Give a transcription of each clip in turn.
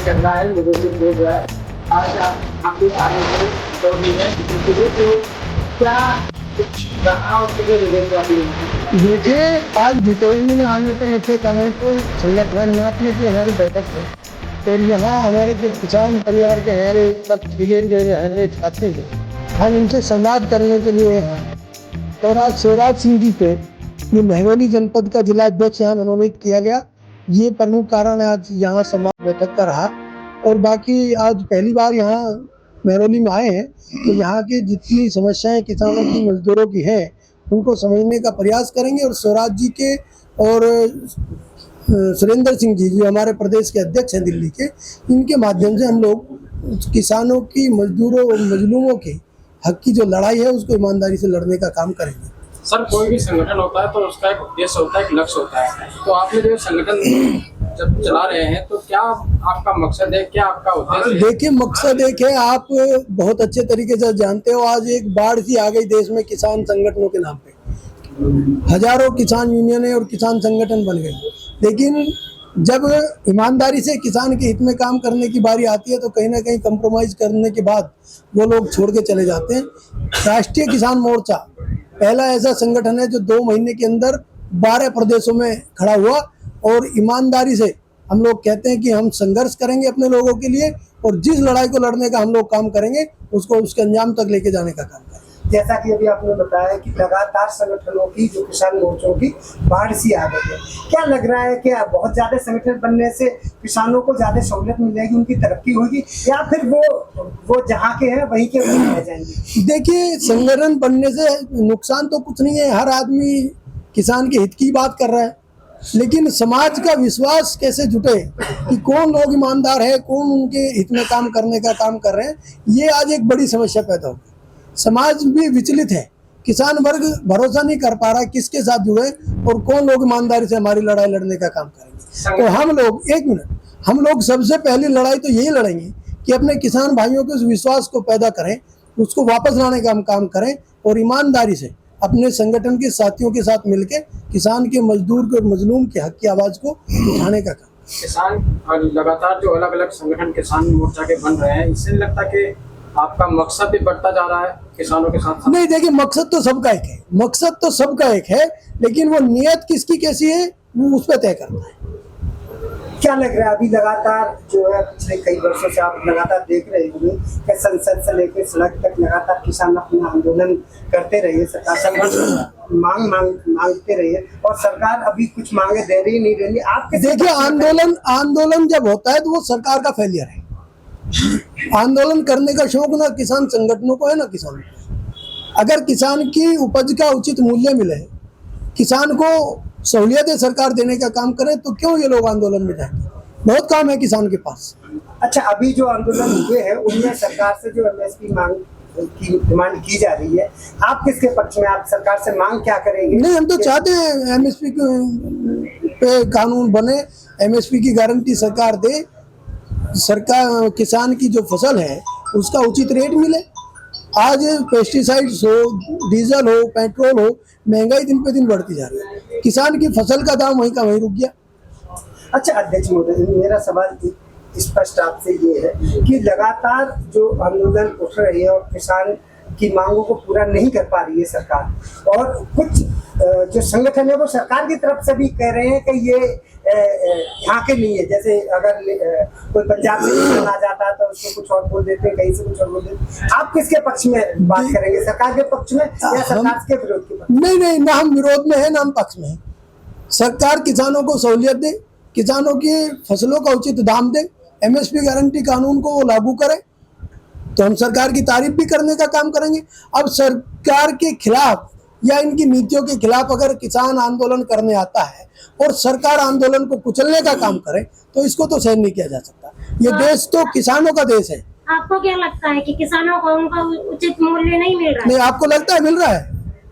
चल रहा है लोगों से बोल रहा है आज आपके आने में तो भी है क्या देखिए आज भितौरी में आने पे ऐसे समय को संगठन की हमारी बैठक है तो यहाँ हमारे जो किसान परिवार के हमारे सब हमारे छात्र थे हम इनसे संवाद करने के लिए हैं और आज शिवराज सिंह जी पे ये महरौली जनपद का जिला अध्यक्ष यहाँ मनोनीत किया गया। ये प्रमुख कारण है आज यहाँ संवाद बैठक का रहा और बाकी आज पहली बार यहाँ महरौली में आए हैं तो यहाँ की जितनी समस्याएं किसानों की मजदूरों की हैं उनको समझने का प्रयास करेंगे और स्वराज जी के और सुरेंद्र सिंह जी जो हमारे प्रदेश के अध्यक्ष हैं दिल्ली के, इनके माध्यम से हम लोग किसानों की मजदूरों और मजलूमों के हक की जो लड़ाई है उसको ईमानदारी से लड़ने का काम करेंगे। सर कोई भी संगठन होता है तो उसका एक उद्देश्य होता है, एक लक्ष्य होता है। तो आपने जो संगठन जब चला रहे हैं तो क्या आपका मकसद है, क्या आपका उद्देश्य है? देखिए मकसद एक है, आप बहुत अच्छे तरीके से जानते हो आज एक बाढ़ सी आ गई देश में किसान संगठनों के नाम पे, हजारों किसान यूनियनें और किसान संगठन बन गए। लेकिन जब ईमानदारी से किसान के हित में काम करने की बारी आती है तो कहीं ना कहीं कंप्रोमाइज करने के बाद वो लोग छोड़ के चले जाते हैं। राष्ट्रीय किसान मोर्चा पहला ऐसा संगठन है जो 2 महीने के अंदर 12 प्रदेशों में खड़ा हुआ और ईमानदारी से हम लोग कहते हैं कि हम संघर्ष करेंगे अपने लोगों के लिए और जिस लड़ाई को लड़ने का हम लोग काम करेंगे उसको उसके अंजाम तक लेके जाने का काम करेंगे। जैसा कि अभी आपने बताया कि लगातार संगठनों की जो किसान मोर्चों की बाढ़ सी आ गई है, क्या लग रहा है कि बहुत ज्यादा संगठन बनने से किसानों को ज्यादा सहूलियत मिलेगी, उनकी तरक्की होगी या फिर वो जहाँ के हैं वहीं के वहीं रह जाएंगे? देखिए संगठन बनने से नुकसान तो कुछ नहीं है, हर आदमी किसान के हित की बात कर रहा है, लेकिन समाज का विश्वास कैसे जुटे कि कौन लोग ईमानदार है, कौन उनके हित में काम करने का काम कर रहे हैं, ये आज एक बड़ी समस्या पैदा होगी। समाज भी विचलित है, किसान वर्ग भरोसा नहीं कर पा रहा है किसके साथ जुड़े और कौन लोग ईमानदारी से हमारी लड़ाई लड़ने का काम करेंगे। तो हम लोग हम लोग सबसे पहली लड़ाई तो यही लड़ेंगे कि अपने किसान भाइयों के उस विश्वास को पैदा करें, उसको वापस लाने का हम काम करें और ईमानदारी से अपने संगठन के साथियों के साथ मिलकर किसान के मजदूर के मजलूम के हक की आवाज को उठाने का काम। किसान लगातार जो अलग अलग संगठन किसान मोर्चा के बन रहे हैं, इससे लगता है कि आपका मकसद भी बढ़ता जा रहा है किसानों के साथ? नहीं, देखिए मकसद तो सबका एक है, मकसद तो सबका एक है, लेकिन वो नियत किसकी कैसी है वो उस पर तय करता है। क्या लग रहा है अभी लगातार जो है पिछले कई वर्षों से आप लगातार देख रहे होंगे कि संसद से लेकर सड़क तक लगातार किसान अपना आंदोलन करते रहे, सरकार संघर्ष मांगते रहे और सरकार अभी कुछ मांगे दे रही नहीं रही। आपके देखिए आंदोलन जब होता है तो वो सरकार का फेलियर है। आंदोलन करने का शौक ना किसान संगठनों को है ना किसानों को। अगर किसान की उपज का उचित मूल्य मिले, किसान को सहूलियतें सरकार देने का काम करे तो क्यों ये लोग आंदोलन में जाएंगे? बहुत काम है किसान के पास। अच्छा, अभी जो आंदोलन हुए हैं उनमें सरकार से जो एमएसपी मांग की डिमांड की जा रही है, आप किसके पक्ष में, आप सरकार से मांग क्या करेंगे? नहीं, हम तो चाहते हैं एमएसपी पे कानून बने, एमएसपी की गारंटी सरकार दे, सरकार किसान की जो फसल है उसका उचित रेट मिले। आज पेस्टिसाइड्स हो, डीजल हो, पेट्रोल हो, महंगाई दिन पे दिन बढ़ती जा रही है, किसान की फसल का दाम वहीं का वहीं रुक गया। अच्छा अध्यक्ष महोदय, मेरा सवाल स्पष्ट आपसे ये है कि लगातार जो आंदोलन उठ रही है और किसान की मांगों को पूरा नहीं कर पा रही है सरकार, और कुछ जो संगठन है वो सरकार की तरफ से भी कह रहे हैं कि ये यहाँ के नहीं है, जैसे अगर कोई पंजाब से किसान आ जाता है तो उसको कुछ और बोल देते हैं, कहीं से कुछ और बोल देते हैं। आप किसके पक्ष में बात करेंगे, सरकार के पक्ष में या सरकार के विरोध के पक्ष में? नहीं, ना हम विरोध में है ना हम पक्ष में है। सरकार किसानों को सहूलियत दे, किसानों की फसलों का उचित दाम दे, एमएसपी गारंटी कानून को वो लागू करे तो हम सरकार की तारीफ भी करने का काम करेंगे। अब सरकार के खिलाफ या इनकी नीतियों के खिलाफ अगर किसान आंदोलन करने आता है और सरकार आंदोलन को कुचलने का काम करे तो इसको तो सहन नहीं किया जा सकता। ये देश तो किसानों का देश है। आपको क्या लगता है कि किसानों को उनका उचित मूल्य नहीं मिल रहा है? नहीं, आपको लगता है मिल रहा है?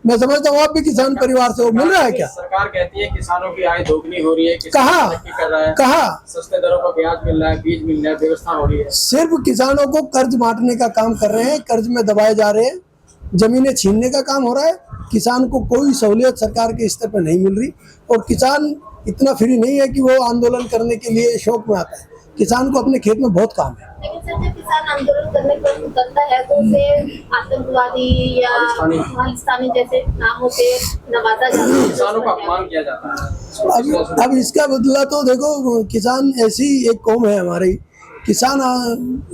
मैं समझता हूँ आप भी किसान परिवार से हो, मिल रहा है क्या? सरकार कहती है किसानों की आय दोगुनी हो रही है, कहाँ कर रहा है, कहाँ सस्ते दरों पर ब्याज मिल रहा है, बीज मिल रहा है, व्यवस्था हो रही है। सिर्फ किसानों को कर्ज बांटने का काम कर रहे हैं, कर्ज में दबाए जा रहे हैं, जमीनें छीनने का काम हो रहा है। किसान को कोई सहूलियत सरकार के स्तर पर नहीं मिल रही और किसान इतना फ्री नहीं है कि वो आंदोलन करने के लिए शौक में आता है। किसान को अपने खेत में बहुत काम है। लेकिन सर जब किसान आंदोलन करने पर उतरता है तो उसे आतंकवादी या खालिस्तानी जैसे नामों से नवाजा जाता है, किसानों का अपमान किया जाता है। अब इसका बदला तो देखो, किसान ऐसी एक कौम है हमारी, किसान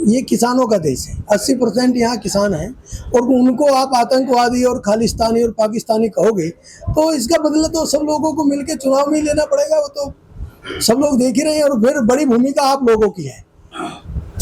ये किसानों का देश है, 80% यहाँ किसान हैं और उनको आप आतंकवादी और खालिस्तानी और पाकिस्तानी कहोगे तो इसका बदला तो सब लोगों को मिलकर चुनाव में ही लेना पड़ेगा। वो तो सब लोग देख ही रहे हैं और फिर बड़ी भूमिका आप लोगों की है।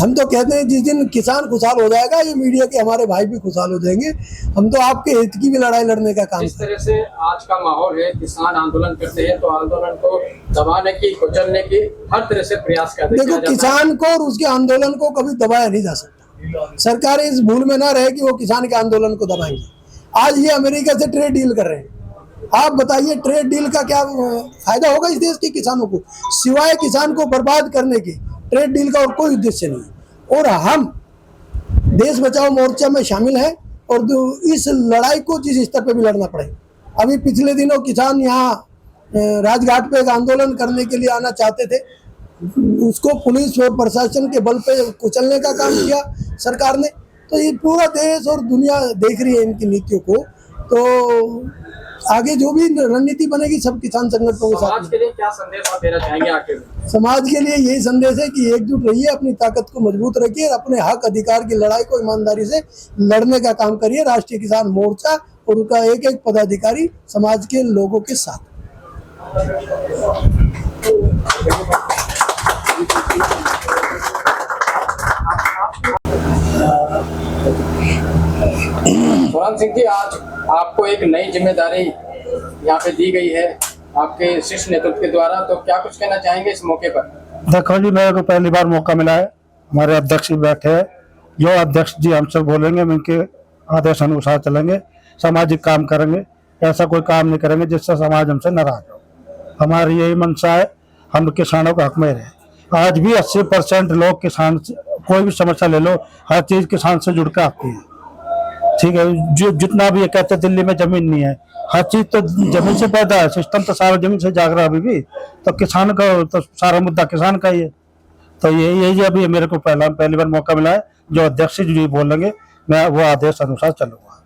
हम तो कहते हैं जिस दिन किसान खुशहाल हो जाएगा ये मीडिया के हमारे भाई भी खुशहाल हो जाएंगे। हम तो आपके हित की भी लड़ाई लड़ने का काम। इस तरह से आज का माहौल है, किसान आंदोलन करते हैं तो आंदोलन को दबाने की, कुचलने की हर तरह से प्रयास करते हैं। देखो, किसान को और उसके आंदोलन को कभी दबाया नहीं जा सकता। सरकार इस भूल में ना रहे कि वो किसान के आंदोलन को दबाएंगे। आज ये अमेरिका से ट्रेड डील कर रहे हैं, आप बताइए ट्रेड डील का क्या फायदा होगा इस देश के किसानों को? सिवाय किसान को बर्बाद करने के ट्रेड डील का और कोई उद्देश्य नहीं। और हम देश बचाओ मोर्चा में शामिल हैं और इस लड़ाई को जिस स्तर पे भी लड़ना पड़े। अभी पिछले दिनों किसान यहाँ राजघाट पे एक आंदोलन करने के लिए आना चाहते थे, उसको पुलिस और प्रशासन के बल पे कुचलने का काम किया सरकार ने। तो ये पूरा देश और दुनिया देख रही है इनकी नीतियों को। तो आगे जो भी रणनीति बनेगी सब किसान संगठनों के साथ। समाज के लिए क्या संदेश आप देना चाहेंगे आखिर? समाज के लिए यही संदेश है कि एकजुट रहिए, अपनी ताकत को मजबूत रखिए, अपने हक अधिकार की लड़ाई को ईमानदारी से लड़ने का काम करिए। राष्ट्रीय किसान मोर्चा और उनका एक एक पदाधिकारी समाज के लोगों के साथ। सुरान सिंह जी, आज आपको एक नई जिम्मेदारी यहाँ पे दी गई है आपके शीर्ष नेतृत्व के द्वारा, तो क्या कुछ कहना चाहेंगे इस मौके पर? देखो जी, मेरे को पहली बार मौका मिला है, हमारे अध्यक्ष जी बैठे हैं, जो अध्यक्ष जी हमसे बोलेंगे हम उनके आदेश अनुसार चलेंगे, सामाजिक काम करेंगे, ऐसा कोई काम नहीं करेंगे जिससे समाज हमसे नाराज हो। हमारी यही मंशा है, हम किसानों का हक में रहे। आज भी 80% लोग किसान, कोई भी समस्या ले लो, हर चीज किसान से जुड़ के आती है। ठीक है, जो जितना भी ये कहते दिल्ली में जमीन नहीं है, हर चीज तो जमीन से पैदा है, सिस्टम तो सारा जमीन से जाग रहा है अभी भी। तो किसान का तो सारा मुद्दा किसान का ही है। तो यही अभी मेरे को पहली बार मौका मिला है, जो अध्यक्ष जी बोलेंगे मैं वो आदेश अनुसार चलूंगा।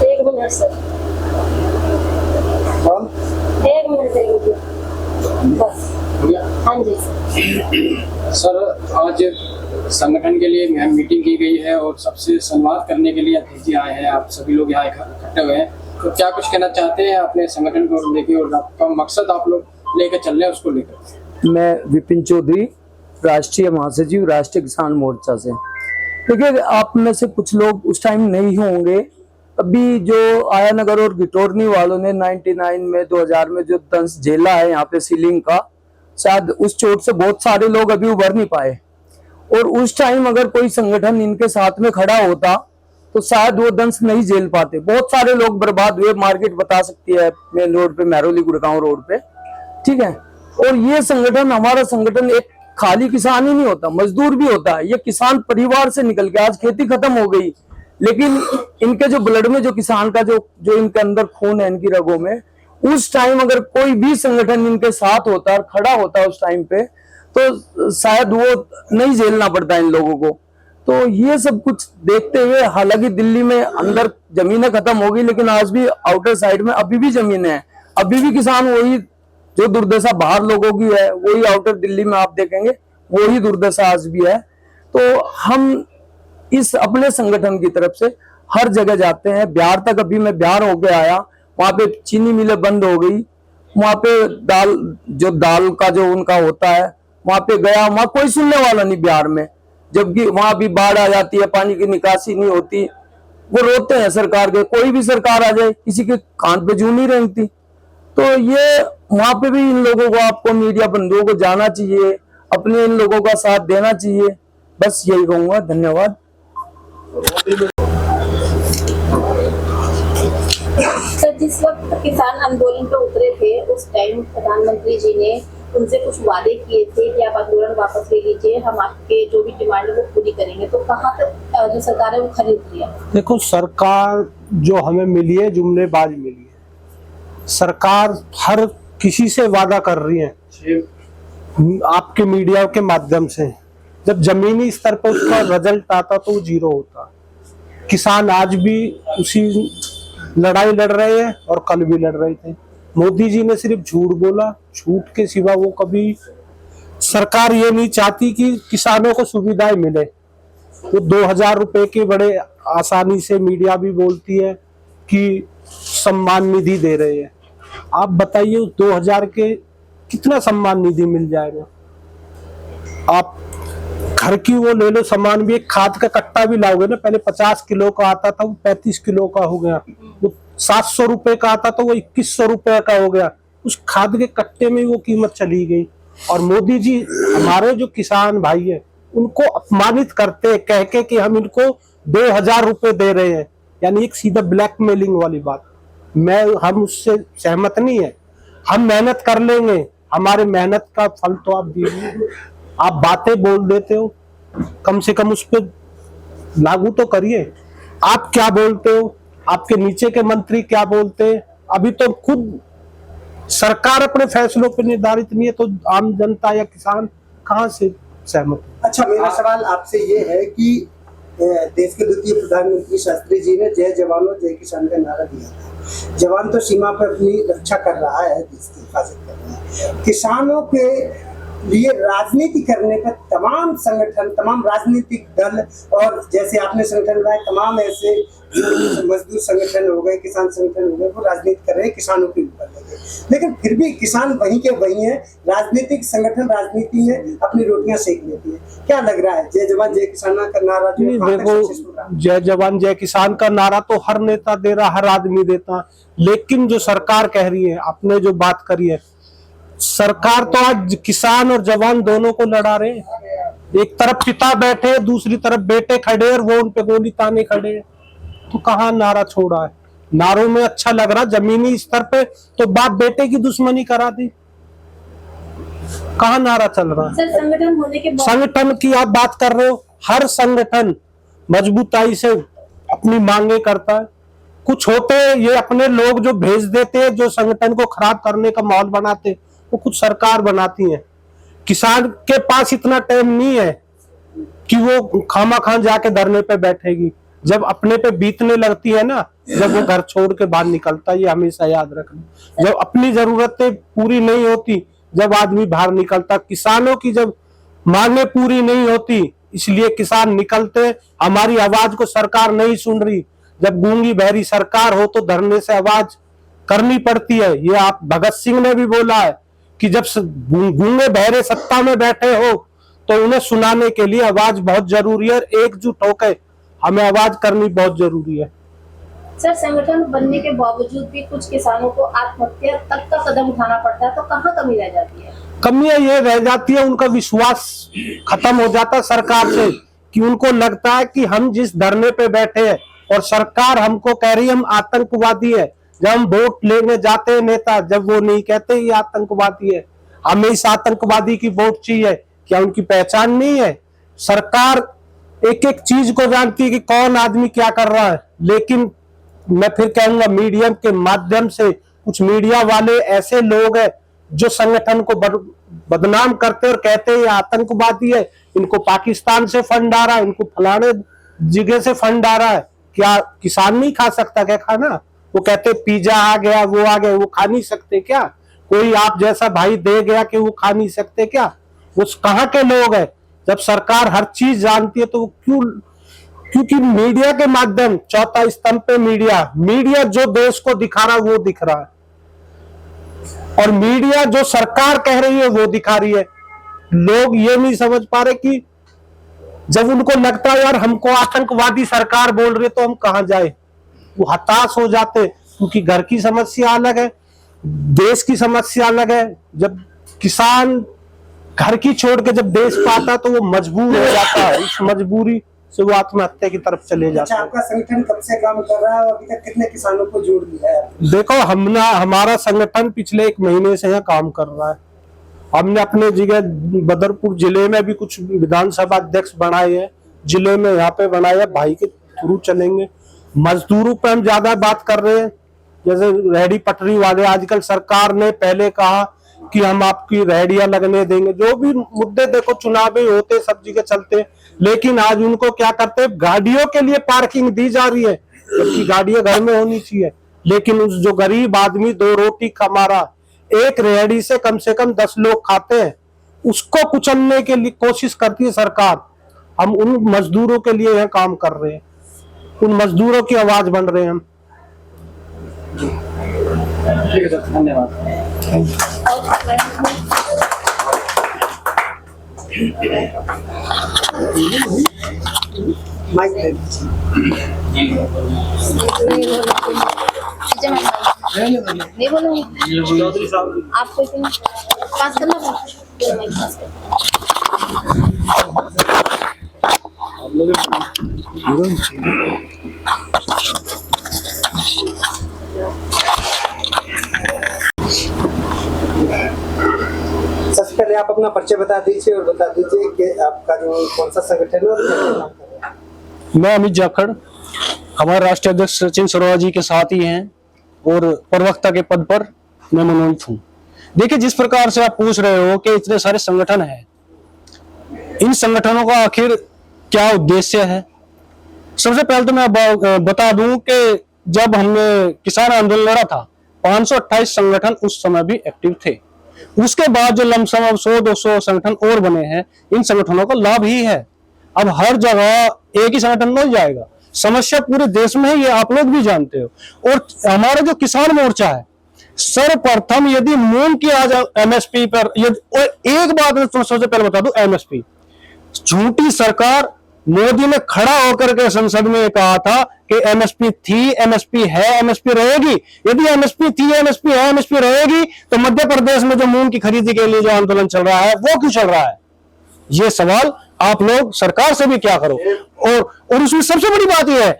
एक मिनट सर, एक मिनट बस। हाँ जी सर, आज संगठन के लिए मीटिंग की गई है और सबसे संवाद करने के लिए अध्यक्ष जी आए हैं, आप सभी लोग यहाँ इकट्ठे हुए हैं, तो क्या कुछ कहना चाहते हैं अपने संगठन को लेकर और आपका मकसद आप लोग लेकर चल रहे हैं उसको लेकर? मैं विपिन चौधरी, राष्ट्रीय महासचिव, राष्ट्रीय किसान मोर्चा से। देखिए, आप में से कुछ लोग उस टाइम नहीं होंगे, अभी जो आया नगर और गिटोरनी वालों ने 99 में 2000 में जो दंश झेला है यहाँ पे सीलिंग का, शायद उस चोट से बहुत सारे लोग अभी उभर नहीं पाए। और उस टाइम अगर कोई संगठन इनके साथ में खड़ा होता तो शायद वो दंश नहीं झेल पाते। बहुत सारे लोग बर्बाद हुए, मार्केट बता सकती है मेन रोड पे, महरौली गुड़गांव रोड पे, ठीक है। और ये संगठन, हमारा संगठन एक खाली किसान ही नहीं होता, मजदूर भी होता है। ये किसान परिवार से निकल के, आज खेती खत्म हो गई लेकिन इनके जो ब्लड में जो किसान का जो इनके अंदर खून है, इनकी रगों में, उस टाइम अगर कोई भी संगठन इनके साथ होता और खड़ा होता उस टाइम पे, तो शायद वो नहीं झेलना पड़ता इन लोगों को। तो ये सब कुछ देखते हुए, हालांकि दिल्ली में अंदर जमीनें खत्म हो गई लेकिन आज भी आउटर साइड में अभी भी जमीनें हैं, अभी भी किसान वही जो दुर्दशा बाहर लोगों की है वही आउटर दिल्ली में आप देखेंगे, वही दुर्दशा आज भी है। तो हम इस अपने संगठन की तरफ से हर जगह जाते हैं। बिहार तक, अभी मैं बिहार होके आया, वहां पे चीनी मिलें बंद हो गई, वहां पे दाल का जो उनका होता है वहां पे गया, वहां कोई सुनने वाला नहीं बिहार में, जबकि वहां भी बाढ़ आ जाती है, पानी की निकासी नहीं होती, वो रोते हैं सरकार के। कोई भी सरकार आ जाए किसी के कान पे जूं नहीं रेंगती। तो ये वहां पे भी इन लोगों को, आपको मीडिया बंधुओं को जाना चाहिए, अपने इन लोगों का साथ देना चाहिए, बस यही कहूंगा। धन्यवाद। सर, जिस वक्त किसान आंदोलन पे उतरे थे उस टाइम प्रधानमंत्री जी ने उनसे कुछ वादे किए थे कि आप आंदोलन वापस ले लीजिए, हम आपके जो भी डिमांड है वो पूरी करेंगे। तो कहाँ तक जो सरकार है वो खरीद लिया? देखो, सरकार जो हमें मिली है जुमलेबाज मिली है। सरकार हर किसी से वादा कर रही है आपके मीडिया के माध्यम से, जब जमीनी स्तर पर उसका रिजल्ट आता तो वो जीरो होता। किसान आज भी उसी लड़ाई लड़ रहे हैं और कल भी लड़ रहे थे। मोदी जी ने सिर्फ झूठ बोला, झूठ के सिवा वो कभी, सरकार ये नहीं चाहती कि किसानों को सुविधाएं मिले। वो 2000 रुपए के बड़े आसानी से मीडिया भी बोलती है कि सम्मान निधि दे रहे हैं। आप बताइए उस 2000 के कितना सम्मान निधि मिल जाएगा? आप घर की वो ले लो सामान भी, एक खाद का कट्टा भी लाओगे ना, पहले 50 किलो का आता था, वो 35 किलो का हो गया। वो 700 रुपए का आता था, वो 2100 रुपए का हो गया। उस खाद के कट्टे में वो कीमत चली गई। और मोदी जी हमारे जो किसान भाई है उनको अपमानित करते कह के कि हम इनको 2000 रुपए दे रहे हैं, यानी एक सीधा ब्लैकमेलिंग वाली बात। हम उससे सहमत नहीं है। हम मेहनत कर लेंगे, हमारे मेहनत का फल तो आप दीजिए। आप बातें बोल देते हो, कम से कम उस पर लागू तो करिए। आप क्या बोलते हो, आपके नीचे के मंत्री क्या बोलते हैं? अभी तो खुद सरकार अपने फैसलों पर निर्धारित नहीं है, तो आम जनता या किसान कहां से सहमत? अच्छा, मेरा सवाल आपसे ये है कि देश के द्वितीय प्रधानमंत्री शास्त्री जी ने जय जवानों जय किसान का नारा दिया था। जवान तो सीमा पर अपनी रक्षा कर रहा है, देश की हिफाजत कर रहा है। किसानों के लिए राजनीति करने पर तमाम संगठन, तमाम राजनीतिक दल और जैसे आपने संगठन बनाए, तमाम ऐसे मजदूर संगठन हो गए, किसान संगठन हो गए, वो राजनीति कर रहे हैं किसानों के ऊपर लगे। लेकिन फिर भी किसान वहीं के वहीं है, राजनीतिक संगठन राजनीति में अपनी रोटियां सेक लेती है। क्या लग रहा है, जय जवान जय किसान का नारा जो देखो, जय जवान जय किसान का नारा तो हर नेता दे रहा, हर आदमी देता, लेकिन जो सरकार कह रही है, आपने जो बात करी है, सरकार तो आज किसान और जवान दोनों को लड़ा रहे। एक तरफ पिता बैठे, दूसरी तरफ बेटे खड़े और वो उन पे गोली ताने खड़े। तो कहाँ नारा छोड़ा है? नारों में अच्छा लग रहा, जमीनी स्तर पे तो बाप बेटे की दुश्मनी करा दी। कहाँ नारा चल रहा है? सर, संगठन होने के बाद, संगठन की आप बात कर रहे हो, हर संगठन मजबूताई से अपनी मांगे करता है। कुछ होते ये अपने लोग जो भेज देते हैं, जो संगठन को खराब करने का माहौल बनाते, वो कुछ सरकार बनाती है। किसान के पास इतना टाइम नहीं है कि वो खामा खान जाके धरने पे बैठेगी। जब अपने पे बीतने लगती है ना, जब वो घर छोड़ के बाहर निकलता है, ये हमेशा याद रखना। जब अपनी जरूरतें पूरी नहीं होती, जब आदमी बाहर निकलता। किसानों की जब मांगे पूरी नहीं होती, इसलिए किसान निकलते। हमारी आवाज को सरकार नहीं सुन रही। जब गूंगी बहरी सरकार हो तो धरने से आवाज करनी पड़ती है। ये आप भगत सिंह ने भी बोला है कि जब गूंगे बहरे सत्ता में बैठे हो तो उन्हें सुनाने के लिए आवाज बहुत जरूरी है। एकजुट होकर हमें आवाज करनी बहुत जरूरी है। सर, संगठन बनने के बावजूद भी कुछ किसानों को आत्महत्या तक का कदम उठाना पड़ता है, तो कहाँ कमी रह जाती है? कमियां ये रह जाती है, उनका विश्वास खत्म हो जाता है सरकार से, कि उनको लगता है कि हम जिस धरने पे बैठे हैं और सरकार हमको कह रही है हम आतंकवादी है, जब हम वोट लेने जाते हैं नेता, जब वो नहीं कहते ये आतंकवादी है, हमें इस आतंकवादी की वोट चाहिए, क्या उनकी पहचान नहीं है? सरकार एक एक चीज को जानती है कि कौन आदमी क्या कर रहा है। लेकिन मैं फिर कहूंगा, मीडिया के माध्यम से कुछ मीडिया वाले ऐसे लोग हैं जो संगठन को बदनाम करते और कहते हैं ये आतंकवादी है, इनको पाकिस्तान से फंड आ रहा है, इनको फलाने जगह से फंड आ रहा है। क्या किसान नहीं खा सकता क्या खाना? वो कहते पिज्जा आ गया, वो आ गया, वो खा नहीं सकते क्या? कोई आप जैसा भाई दे गया कि वो खा नहीं सकते क्या? वो कहाँ के लोग हैं? जब सरकार हर चीज जानती है तो वो क्यों? क्योंकि मीडिया के माध्यम, चौथा स्तंभ पे मीडिया जो देश को दिखा रहा है वो दिख रहा है, और मीडिया जो सरकार कह रही है वो दिखा रही है। लोग ये नहीं समझ पा रहे कि जब उनको लगता है यार हमको आतंकवादी सरकार बोल रही है तो हम कहां जाए, वो हताश हो जाते, क्योंकि घर की समस्या अलग है, देश की समस्या अलग है। जब किसान घर की छोड़ के जब देश पाता तो वो मजबूर हो जाता है, इस मजबूरी से वो आत्महत्या की तरफ चले जाता है। आपका संगठन कब से काम कर रहा है और अभी तक कितने किसानों को जोड़ दिया है? देखो, हमारा संगठन पिछले 1 महीने से यहाँ काम कर रहा है। हमने अपने जगह बदरपुर जिले में भी कुछ विधानसभा अध्यक्ष बनाए हैं, जिले में यहाँ पे बनाए हैं, भाई के थ्रू चलेंगे। मजदूरों पे हम ज्यादा बात कर रहे हैं, जैसे रेहड़ी पटरी वाले, आजकल सरकार ने पहले कहा कि हम आपकी रेहड़ियां लगने देंगे, जो भी मुद्दे देखो चुनावी होते सब जगह चलते, लेकिन आज उनको क्या करते, गाड़ियों के लिए पार्किंग दी जा रही है, जबकि गाड़ियां घर में होनी चाहिए। लेकिन उस जो गरीब आदमी 2 रोटी कमा रहा, एक रेहड़ी से कम 10 लोग खाते हैं, उसको कुचलने के लिए कोशिश करती है सरकार। हम उन मजदूरों के लिए यह काम कर रहे हैं, उन मजदूरों की आवाज बन रहे हैं हम। ठीक है सर, धन्यवाद। माइक दे दीजिए। नहीं बोलूंगी आपको पास करना पास सबसे पहले आप अपना परिचय बता दीजिए और बता दीजिए कि आपका जो कौन सा संगठन है और क्या काम कर रहा है। मैं अमित जाखड़, हमारे राष्ट्रीय अध्यक्ष सचिन सरोरा जी के साथ ही हैं और प्रवक्ता के पद पर मैं मनोनीत हूँ। देखिए, जिस प्रकार से आप पूछ रहे हो कि इतने सारे संगठन हैं, इन संगठनों का आखिर क्या उद्देश्य है? सबसे पहले तो मैं बता दूं कि जब हमने किसान आंदोलन लड़ा था, 528 संगठन उस समय भी एक्टिव थे। उसके बाद जो लमसम अब 100-200 संगठन और बने हैं, इन संगठनों का लाभ ही है। अब हर जगह एक ही संगठन मिल जाएगा, समस्या पूरे देश में है, ये आप लोग भी जानते हो। और हमारा जो किसान मोर्चा है, सर्वप्रथम यदि मूंग की आज एमएसपी पर, और एक बात मैं सबसे पहले बता दूं, एमएसपी झूठी सरकार, मोदी ने खड़ा होकर के संसद में कहा था कि एमएसपी थी, एमएसपी है, एमएसपी रहेगी। यदि एमएसपी थी, एमएसपी है, एमएसपी रहेगी, तो मध्य प्रदेश में जो मूंग की खरीदी के लिए जो आंदोलन चल रहा है वो क्यों चल रहा है? ये सवाल आप लोग सरकार से भी क्या करो। और उसमें सबसे बड़ी बात यह है,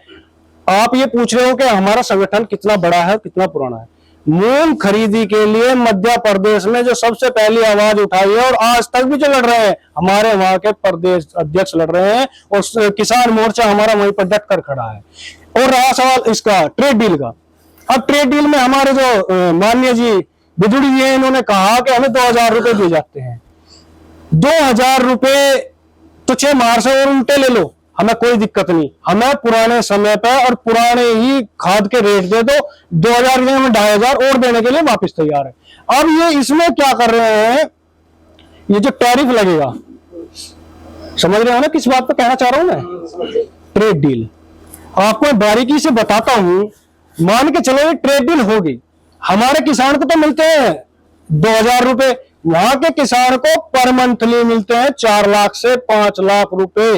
आप ये पूछ रहे हो कि हमारा संगठन कितना बड़ा है, कितना पुराना है। मूंग खरीदी के लिए मध्य प्रदेश में जो सबसे पहली आवाज उठाई है, और आज तक भी जो लड़ रहे हैं, हमारे वहां के प्रदेश अध्यक्ष लड़ रहे हैं, और किसान मोर्चा हमारा वहीं पर डट कर खड़ा है। और रहा सवाल इसका ट्रेड डील का, अब ट्रेड डील में हमारे जो माननीय जी बिजुड़ी जी हैं, इन्होंने कहा कि हमें 2000 रुपए दिए जाते हैं। 2000 रुपए तो 6 माह से और उल्टे ले लो, हमें कोई दिक्कत नहीं, हमें पुराने समय पे और पुराने ही खाद के रेट दे दो। 2000 में हमें 2500 और देने के लिए वापस तैयार है। अब ये इसमें क्या कर रहे हैं, ये जो टैरिफ लगेगा, समझ रहे हो ना किस बात पे कहना चाह रहा हूं मैं? ट्रेड डील आपको बारीकी से बताता हूं। मान के चलो ये ट्रेड डील होगी, हमारे किसान को तो मिलते हैं 2000 रुपए, वहां के किसान को पर मंथली मिलते हैं 4 लाख से 5 लाख रुपए,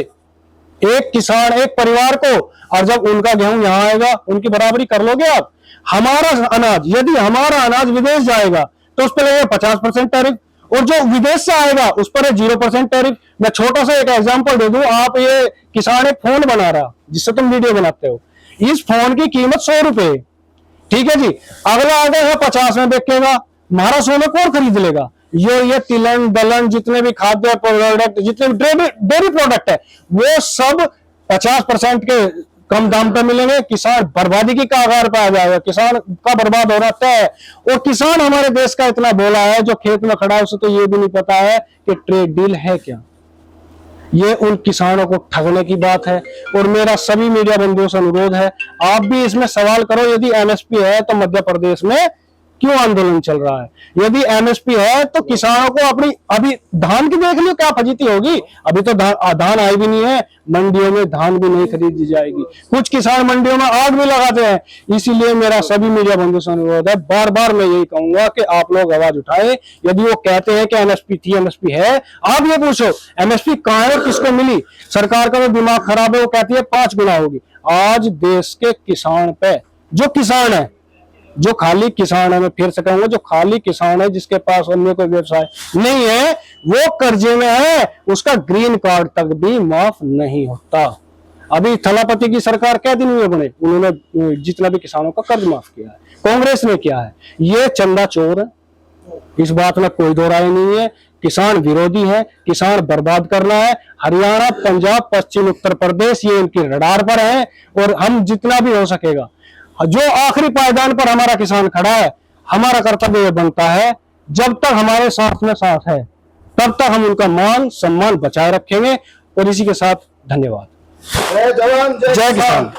एक किसान, एक परिवार को। और जब उनका गेहूं यहां आएगा, उनकी बराबरी कर लोगे आप? हमारा अनाज, यदि हमारा अनाज विदेश जाएगा तो उस पर लगेगा 50% टैरिफ, और जो विदेश से आएगा उस पर 0% टैरिफ। मैं छोटा सा एक एग्जांपल दे दूं, आप ये किसान एक फोन बना रहा जिससे तुम वीडियो बनाते हो, इस फोन की कीमत 100 रुपए, ठीक है जी, अगला आएगा 50 में बेचेगा, हमारा 100 में कौन खरीद लेगा? ये तिलहन दलहन जितने भी खाद्य प्रोडक्ट, जितने भी डेयरी प्रोडक्ट है, वो सब 50% के कम दाम पे मिलेंगे। किसान बर्बादी की कगार पे आ जाएगा, किसान का बर्बाद हो रहा है। और किसान हमारे देश का इतना बोला है, जो खेत में खड़ा है उसे तो ये भी नहीं पता है कि ट्रेड डील है क्या। ये उन किसानों को ठगने की बात है। और मेरा सभी मीडिया बंधुओं से अनुरोध है, आप भी इसमें सवाल करो, यदि एमएसपी है तो मध्य प्रदेश में क्यों आंदोलन चल रहा है? यदि एमएसपी है तो किसानों को अपनी, अभी धान की देख लो क्या फजीती होगी, अभी तो धान आई भी नहीं है, मंडियों में धान भी नहीं खरीदी जाएगी, कुछ किसान मंडियों में आग भी लगाते हैं। इसीलिए मेरा सभी मीडिया बंधुओं से अनुरोध है, बार बार मैं यही कहूंगा कि आप लोग आवाज उठाए। यदि वो कहते हैं कि एमएसपी थी, एमएसपी है, आप ये पूछो एमएसपी कहां है, किसको मिली? सरकार का तो दिमाग खराब है, वो कहती है 5 गुना होगी। आज देश के किसान पे, जो किसान है, जो खाली किसान है, मैं फिर से कहूंगा, जो खाली किसान है जिसके पास अन्य कोई व्यवसाय नहीं है, वो कर्जे में है, उसका ग्रीन कार्ड तक भी माफ नहीं होता। अभी थलापति की सरकार क्या दिन हुए बने, उन्होंने जितना भी किसानों का कर्ज माफ किया है, कांग्रेस ने किया है। ये चंदा चोर है, इस बात में कोई दो राय नहीं है। किसान विरोधी है, किसान बर्बाद करना है। हरियाणा, पंजाब, पश्चिम उत्तर प्रदेश ये इनकी रडार पर है। और हम जितना भी हो सकेगा, जो आखिरी पायदान पर हमारा किसान खड़ा है, हमारा कर्तव्य यह बनता है, जब तक हमारे साथ में साथ है तब तक हम उनका मान सम्मान बचाए रखेंगे। और इसी के साथ धन्यवाद। जय जवान जय जय किसान।